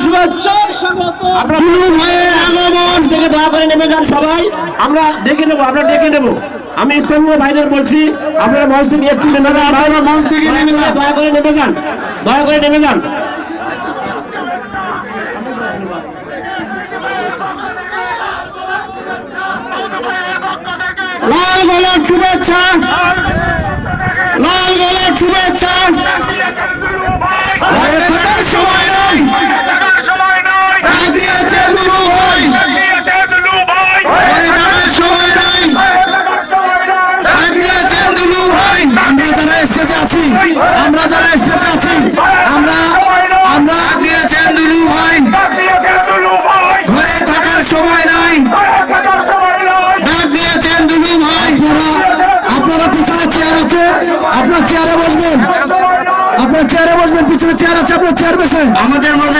শুভেচ্ছা স্বাগত। আপনারা আগমন থেকে দয়া করে নেমে যান সবাই, আমরা ডেকে নেবো, আমরা ডেকে নেবো। আমি স্থানীয় ভাইদের বলছি আপনারা মঞ্চ থেকে একটু নেমে যান, মঞ্চ থেকে নেমে যান, দয়া করে নেমে যান, দয়া করে নেমে যান। লাল গোলাপ শুভেচ্ছা, লাল গোলাপ শুভেচ্ছা। সময় নয়, আমরা যারা স্টেজে আছি, আমরা দিয়েছেন দুলু ভাই, ঘরে থাকার সময় নাই, ডাক দিয়েছেন দুলু ভাই। আপনারা পিছনে চেয়ার আছে, আপনার চেয়ারে বসবেন, আপনার চেয়ারে বসবেন, পিছনে চেয়ার আছে, আপনার চেয়ার বসে আমাদের মাঝে